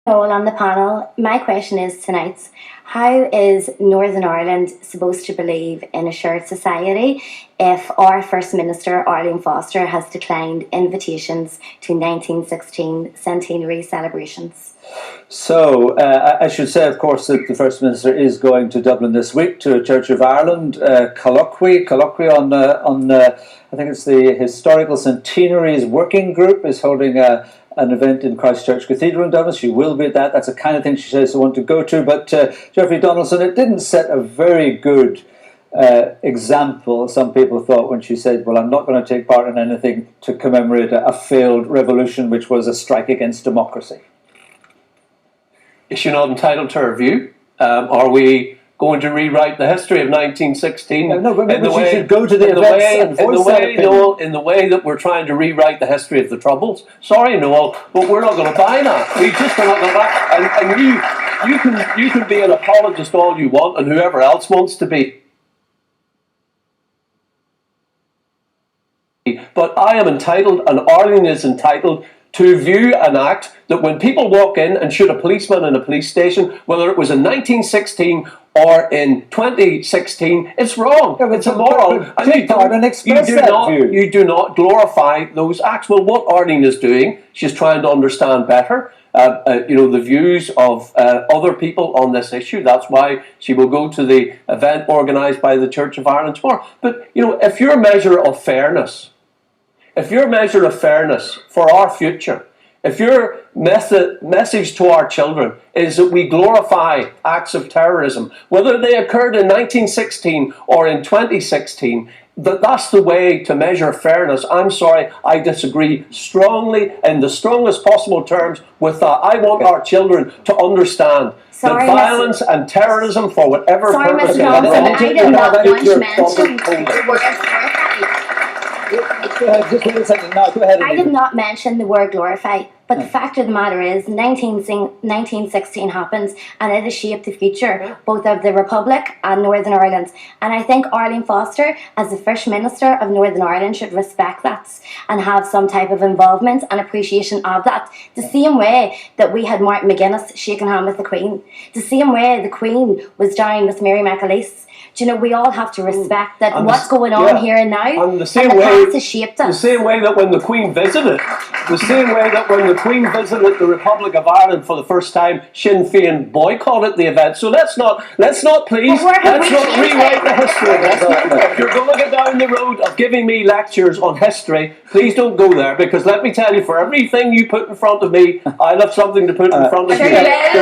All on the panel. My question is tonight, how is Northern Ireland supposed to believe in a shared society if our First Minister, Arlene Foster, has declined invitations to 1916 centenary celebrations? So, I should say, of course, that the First Minister is going to Dublin this week to a Church of Ireland colloquy on I think it's the Historical Centenaries Working Group is holding an event in Christchurch Cathedral in Dublin. She will be at that. That's the kind of thing she says to want to go to. But Jeffrey Donaldson, it didn't set a very good example, some people thought, when she said, well, I'm not going to take part in anything to commemorate a failed revolution, which was a strike against democracy. Is she not entitled to her view? Are we going to rewrite the history of 1916? No, but maybe she should go to the events and voice that opinion. Noel, in the way that we're trying to rewrite the history of the Troubles. Sorry, Noel, but we're not going to buy that. We just are not going to buy. And you can be an apologist all you want, and whoever else wants to be. But I am entitled, and Arlene is entitled, to view an act that when people walk in and shoot a policeman in a police station, whether it was in 1916 or in 2016, it's wrong. Yeah, it's immoral. You do not glorify those acts. Well, what Arlene is doing, she's trying to understand better the views of other people on this issue. That's why she will go to the event organised by the Church of Ireland tomorrow. But, if your measure of fairness, for our future, if your message to our children is that we glorify acts of terrorism, whether they occurred in 1916 or in 2016, that's the way to measure fairness. I'm sorry, I disagree strongly in the strongest possible terms with that. I want our children to understand that violence and terrorism, for whatever purpose, I did not once mention the word glorify. I did not mention the word glorify, but the fact of the matter is 1916 happens, and it has shaped the future both of the Republic and Northern Ireland. And I think Arlene Foster, as the First Minister of Northern Ireland, should respect that and have some type of involvement and appreciation of that. The same way that we had Martin McGuinness shaking hands with the Queen, the same way the Queen was down with Mary McAleese. We all have to respect that what's going on here and now, and the past has shaped us. The same way that when the Queen visited, the Republic of Ireland for the first time, Sinn Féin boycotted the event. So let's not rewrite the history. If you're going to get down the road of giving me lectures on history, please don't go there, because let me tell you, for everything you put in front of me, I'll have something to put in front of you. The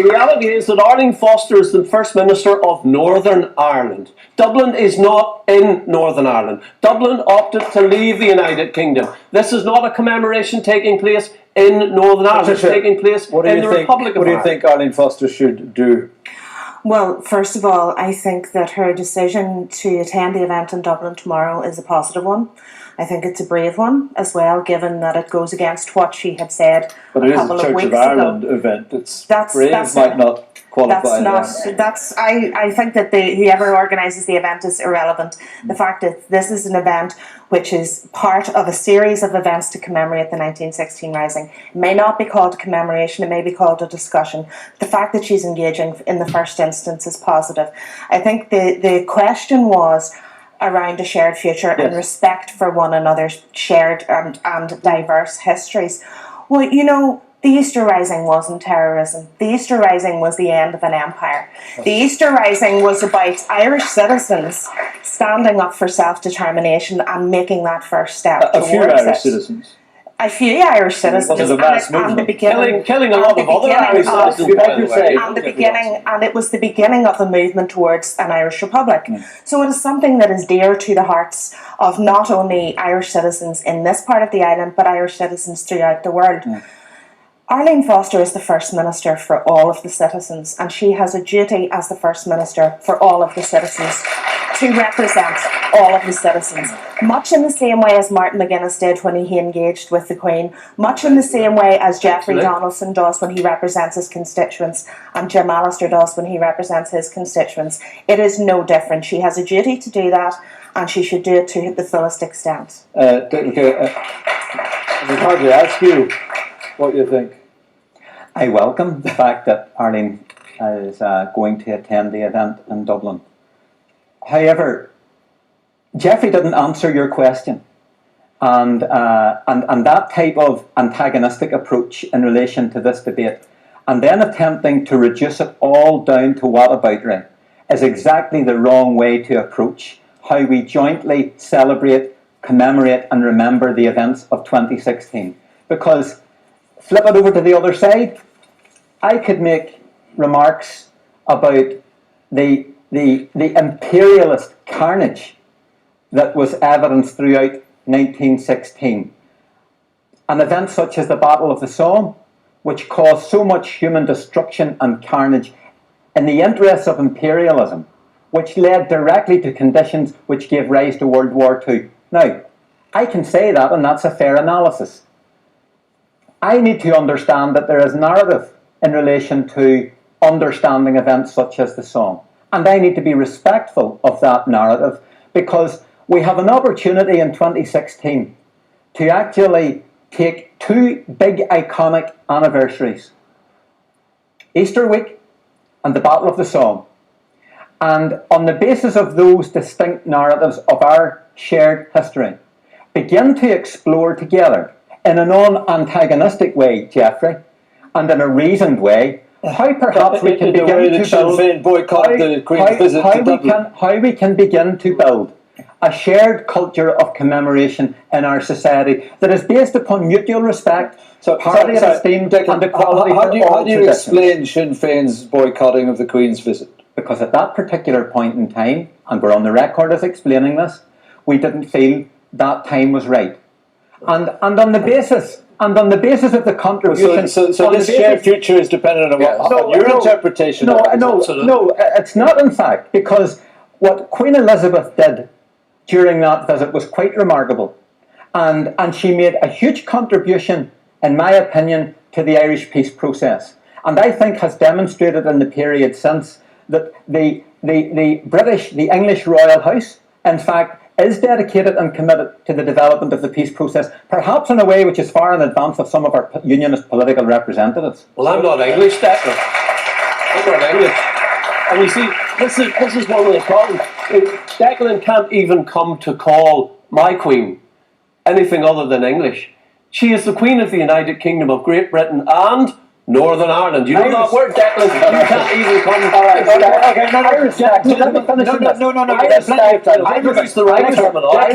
reality is that Arlene Foster is the First Minister of Northern Ireland. Dublin is not in Northern Ireland. Dublin opted to leave the United Kingdom. This is not a commemoration taking place in Northern Ireland. It's taking place in the Republic of Ireland. What do you think Arlene Foster should do? Well, first of all, I think that her decision to attend the event in Dublin tomorrow is a positive one. I think it's a brave one as well, given that it goes against what she had said a couple of weeks ago. But it is a Church of Ireland event. Brave might not qualify. I think that whoever organises the event is irrelevant. The fact that this is an event which is part of a series of events to commemorate the 1916 Rising. It may not be called a commemoration, it may be called a discussion. The fact that she's engaging in the first instance is positive. I think the question was around a shared future and respect for one another's shared and diverse histories. Well, the Easter Rising wasn't terrorism. The Easter Rising was the end of an empire. The Easter Rising was about Irish citizens standing up for self-determination and making that first step towards it. A few Irish citizens. And the beginning, killing a lot of other Irish citizens, and it was the beginning of a movement towards an Irish Republic. So it is something that is dear to the hearts of not only Irish citizens in this part of the island, but Irish citizens throughout the world. Arlene Foster is the First Minister for all of the citizens, and she has a duty as the First Minister for all of the citizens to represent all of the citizens, much in the same way as Martin McGuinness did when he engaged with the Queen, much in the same way as Jeffrey Donaldson does when he represents his constituents, and Jim Allister does when he represents his constituents. It is no different. She has a duty to do that, and she should do it to the fullest extent. I would hardly ask you what you think. I welcome the fact that Arlene is going to attend the event in Dublin. However, Jeffrey didn't answer your question, and that type of antagonistic approach in relation to this debate, and then attempting to reduce it all down to whataboutery, is exactly the wrong way to approach how we jointly celebrate, commemorate, and remember the events of 2016. Because flip it over to the other side, I could make remarks about the imperialist carnage that was evidenced throughout 1916. An event such as the Battle of the Somme, which caused so much human destruction and carnage in the interests of imperialism, which led directly to conditions which gave rise to World War II. Now, I can say that, and that's a fair analysis. I need to understand that there is narrative in relation to understanding events such as the Somme. And I need to be respectful of that narrative, because we have an opportunity in 2016 to actually take two big iconic anniversaries, Easter week and the Battle of the Somme, and on the basis of those distinct narratives of our shared history, begin to explore together in a non-antagonistic way, Jeffrey, and in a reasoned way, how perhaps we can begin to build how we can begin to build a shared culture of commemoration in our society that is based upon mutual respect, parity of esteem, and equality. How do you explain Sinn Féin's boycotting of the Queen's visit? Because at that particular point in time, and we're on the record as explaining this, we didn't feel that time was right, and on the basis of the contribution. So this shared future is dependent on your interpretation. No, it's not, in fact, because what Queen Elizabeth did during that visit was quite remarkable, and she made a huge contribution, in my opinion, to the Irish peace process, and I think has demonstrated in the period since that the English Royal House, in fact, is dedicated and committed to the development of the peace process, perhaps in a way which is far in advance of some of our unionist political representatives. Well, I'm not English, Declan. I'm not English. And you see, this is one of the problems. Declan can't even come to call my Queen anything other than English. She is the Queen of the United Kingdom of Great Britain and Northern Ireland. You know that word, Declan? You can't even come. I respect. Let me finish. I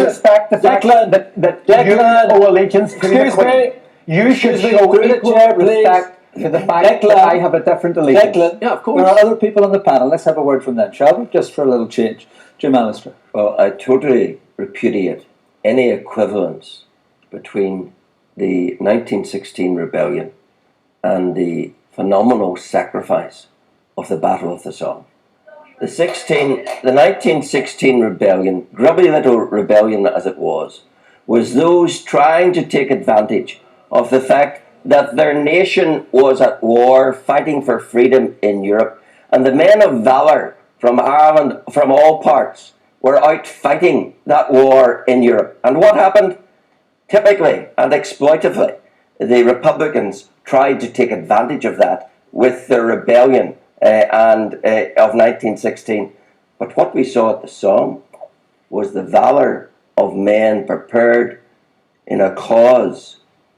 respect the fact that you owe allegiance to the Queen. You should show equal respect to the fact that I have a different allegiance. Declan, Yeah, of course. there are other people on the panel. Let's have a word from them, shall we? Just for a little change. Jim Alistair. Well, I totally repudiate any equivalence between the 1916 rebellion and the phenomenal sacrifice of the Battle of the Somme. The 1916 rebellion, grubby little rebellion as it was those trying to take advantage of the fact that their nation was at war, fighting for freedom in Europe, and the men of valour from Ireland, from all parts, were out fighting that war in Europe. And what happened? Typically and exploitively, the Republicans tried to take advantage of that with their rebellion of 1916. But what we saw at the Somme was the valour of men prepared in a cause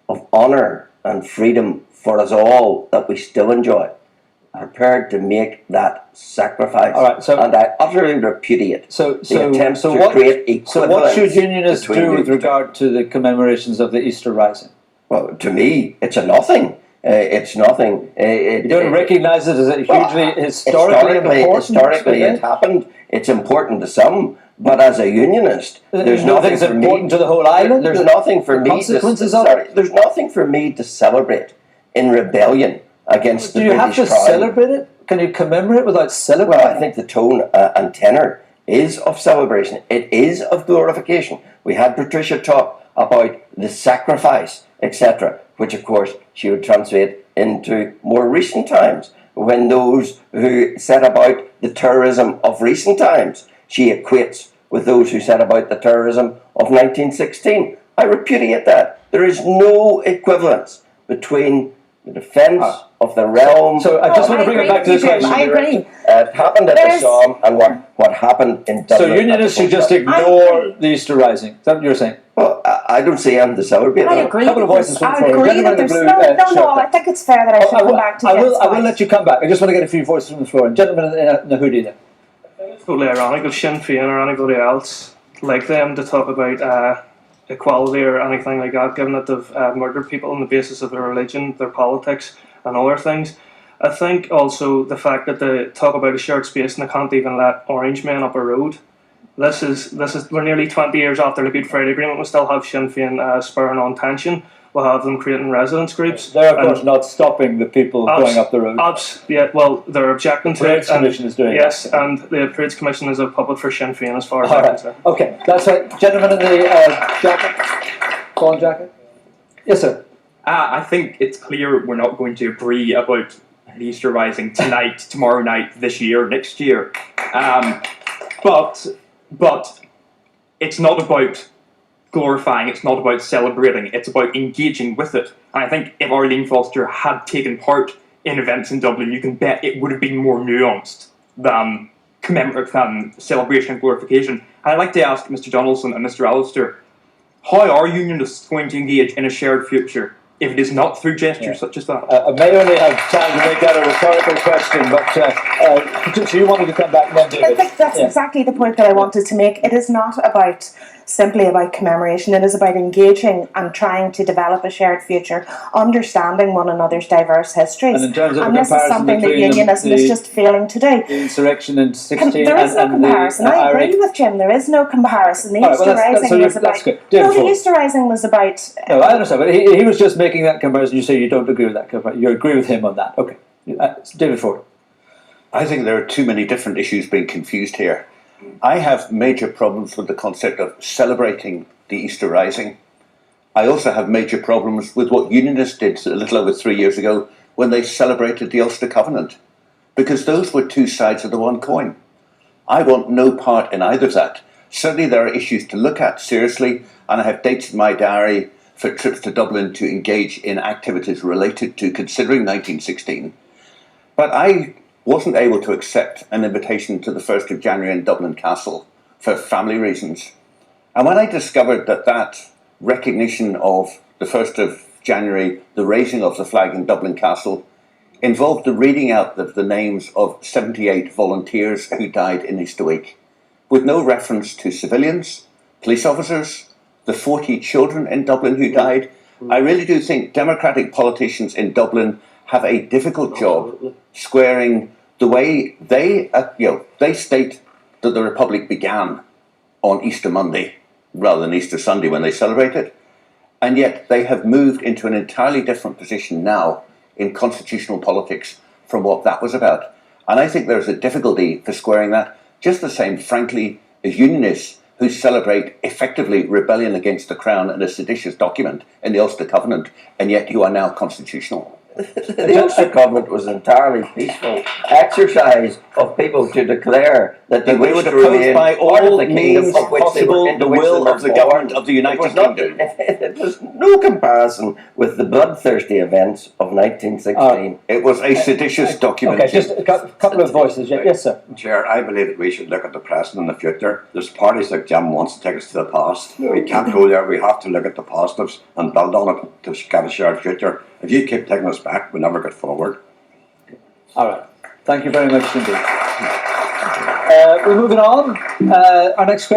of honour and freedom for us all that we still enjoy, prepared to make that sacrifice. All right, and I utterly repudiate the attempts to create equivalence. So what should unionists do with regard to the commemorations of the Easter Rising? Well, to me, it's a nothing. It's nothing. You don't recognise it as a hugely historically important? Historically, it happened. It's important to some, but as a unionist, there's nothing for important to the whole island. There's nothing for me. There's nothing for me to celebrate in rebellion against the British Crown. Do you have to celebrate it? Can you commemorate without celebrating? Well, I think the tone and tenor is of celebration. It is of glorification. We had Patricia talk about the sacrifice, etc., which of course she would translate into more recent times, when those who set about the terrorism of recent times, she equates with those who set about the terrorism of 1916. I repudiate that. There is no equivalence between the defence of the realm. So I just want to bring it back to the question. I agree. It happened at the Somme and what happened in Dublin. So unionists should just ignore the Easter Rising. Is that what you're saying? Well, I don't see anything to celebrate. I agree. Couple of voices from the I floor. agree Gentleman that in the there's blue, no. shirt. I think it's fair that I should come back to I Jen's will point. let you come back. I just want to get a few voices from the floor. And gentleman in the hoodie there. It's totally ironic of Sinn Féin or anybody else like them to talk about equality or anything like that, given that they've murdered people on the basis of their religion, their politics, and other things. I think also the fact that they talk about a shared space and they can't even let orange men up a road. This is we're nearly 20 years after the Good Friday Agreement. We still have Sinn Féin spurring on tension. We'll have them creating residence groups. They're of course not stopping the people going up the road. Yeah, well, they're objecting to it. Parades Commission is doing yes, that. and the Parades Commission is a puppet for Sinn Féin as far as All I'm right. concerned. Okay, that's right. Gentleman in the jacket, fawn jacket. Yes, sir. I think it's clear we're not going to agree about the Easter Rising tonight, tomorrow night, this year, next year. But it's not about glorifying, it's not about celebrating, it's about engaging with it. And I think if Arlene Foster had taken part in events in Dublin, you can bet it would have been more nuanced than commemorative, than celebration and glorification. And I'd like to ask Mr. Donaldson and Mr. Alistair, how are unionists going to engage in a shared future if it is not through gestures such as that? I may only have time to make that a rhetorical question, but Patricia, you wanted to come back and then I David. think that's exactly the point that I wanted to make. It is not simply about commemoration. It is about engaging and trying to develop a shared future, understanding one another's diverse histories. And in terms of and the this is comparison something that between unionism is just failing to do. The insurrection in 16 There is no and comparison. the I agree IRA. with Jim. There is no comparison. The All right, Easter well, Rising was about. that's good. David No, the Ford. Easter Rising was about. No, I understand, but he was just making that comparison. You say you don't agree with that comparison. You agree with him on that. Okay. David Ford. I think there are too many different issues being confused here. I have major problems with the concept of celebrating the Easter Rising. I also have major problems with what unionists did a little over 3 years ago when they celebrated the Ulster Covenant, because those were two sides of the one coin. I want no part in either of that. Certainly there are issues to look at seriously, and I have dates in my diary for trips to Dublin to engage in activities related to considering 1916. But I wasn't able to accept an invitation to the 1st of January in Dublin Castle for family reasons. And when I discovered that recognition of the 1st of January, the raising of the flag in Dublin Castle, involved the reading out of the names of 78 volunteers who died in Easter week, with no reference to civilians, police officers, the 40 children in Dublin who died, I really do think democratic politicians in Dublin have a difficult job squaring the way they state that the Republic began on Easter Monday rather than Easter Sunday when they celebrate it, and yet they have moved into an entirely different position now in constitutional politics from what that was about. And I think there's a difficulty for squaring that, just the same, frankly, as unionists who celebrate effectively rebellion against the Crown and a seditious document in the Ulster Covenant, and yet who are now constitutional. The Ulster Covenant was an entirely peaceful exercise of people to declare that they They wished would to oppose remain by part of all the kingdom means of which they were, possible into the which will they were of the born. government of the United It was not- Kingdom. It was no comparison with the bloodthirsty events of 1916. It was a seditious document. Okay, just a couple of voices. Yes, sir. Chair, I believe that we should look at the present and the future. There's parties like Jim wants to take us to the past. We can't go there. We have to look at the positives and build on it to get a shared future. If you keep taking us back, we never get forward. All right. Thank you very much indeed. We're moving on. Our next question.